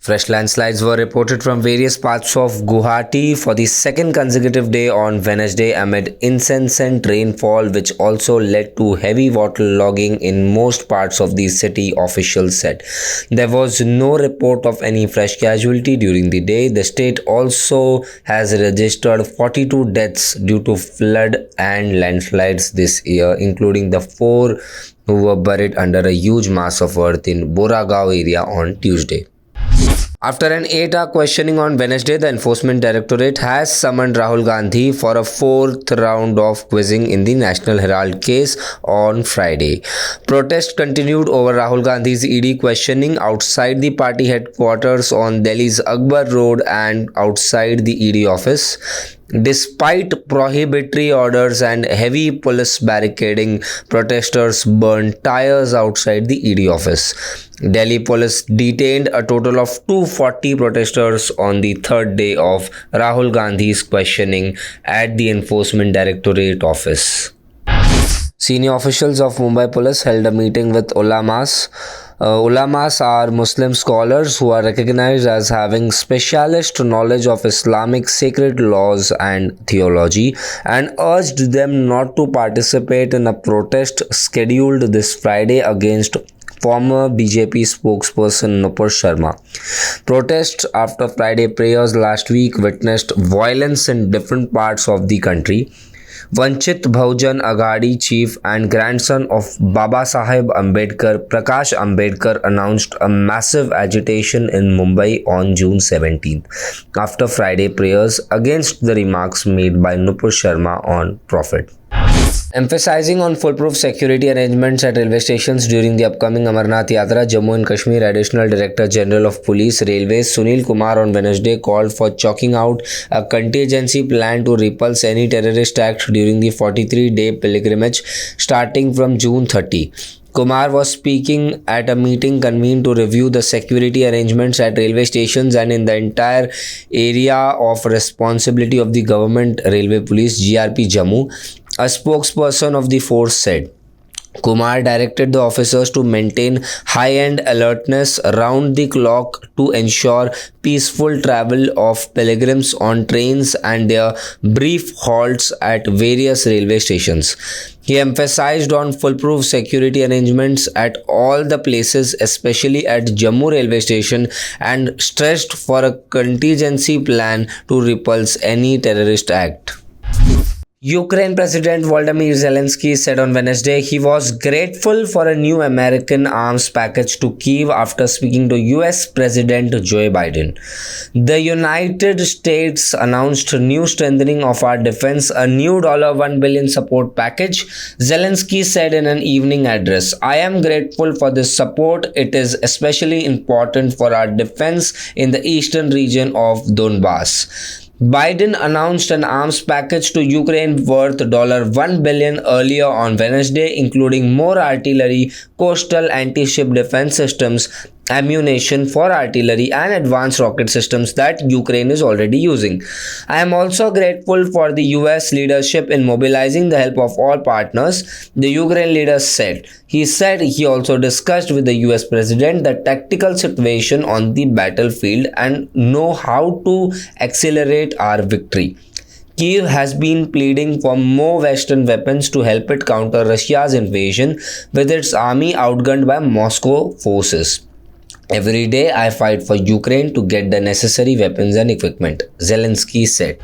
Fresh landslides were reported from various parts of Guwahati for the second consecutive day on Wednesday amid incessant rainfall, which also led to heavy waterlogging in most parts of the city, officials said. There was no report of any fresh casualty during the day. The state also has registered 42 deaths due to flood and landslides this year, including the 4 who were buried under a huge mass of earth in Boragaon area on Tuesday. After an 8-hour questioning on Wednesday, the Enforcement Directorate has summoned Rahul Gandhi for a 4th round of quizzing in the National Herald case on Friday. Protests continued over Rahul Gandhi's ED questioning outside the party headquarters on Delhi's Akbar Road and outside the ED office. Despite prohibitory orders and heavy police barricading, protesters burned tires outside the ED office. Delhi police detained a total of 240 protesters on the third day of Rahul Gandhi's questioning at the Enforcement Directorate office. Senior officials of Mumbai Police held a meeting with Ulamas. Ulamas are Muslim scholars who are recognized as having specialist knowledge of Islamic sacred laws and theology, and urged them not to participate in a protest scheduled this Friday against former BJP spokesperson Nupur Sharma. Protests after Friday prayers last week witnessed violence in different parts of the country. Vanchit Bahujan Aghadi chief and grandson of Baba Saheb Ambedkar, Prakash Ambedkar, announced a massive agitation in Mumbai on June 17th after Friday prayers against the remarks made by Nupur Sharma on Prophet. Emphasizing on foolproof security arrangements at railway stations during the upcoming Amarnath Yatra, Jammu and Kashmir Additional Director General of Police Railways Sunil Kumar on Wednesday called for chalking out a contingency plan to repulse any terrorist act during the 43-day pilgrimage starting from June 30. Kumar was speaking at a meeting convened to review the security arrangements at railway stations and in the entire area of responsibility of the Government Railway Police GRP Jammu. A spokesperson of the force said. Kumar directed the officers to maintain high-end alertness round the clock to ensure peaceful travel of pilgrims on trains and their brief halts at various railway stations. He emphasized on foolproof security arrangements at all the places, especially at Jammu railway station, and stressed for a contingency plan to repulse any terrorist act. Ukraine President Volodymyr Zelensky said on Wednesday he was grateful for a new American arms package to Kyiv after speaking to US President Joe Biden. The United States announced new strengthening of our defense, a new $1 billion support package. Zelensky said in an evening address, "I am grateful for this support. It is especially important for our defense in the eastern region of Donbass." Biden announced an arms package to Ukraine worth $1 billion earlier on Wednesday, including more artillery, coastal anti-ship defense systems, ammunition for artillery, and advanced rocket systems that Ukraine is already using. I am also grateful for the US leadership in mobilizing the help of all partners, the Ukraine leader said. He said he also discussed with the US president the tactical situation on the battlefield and know how to accelerate our victory. Kyiv has been pleading for more Western weapons to help it counter Russia's invasion, with its army outgunned by Moscow forces. Every day I fight for Ukraine to get the necessary weapons and equipment, Zelensky said.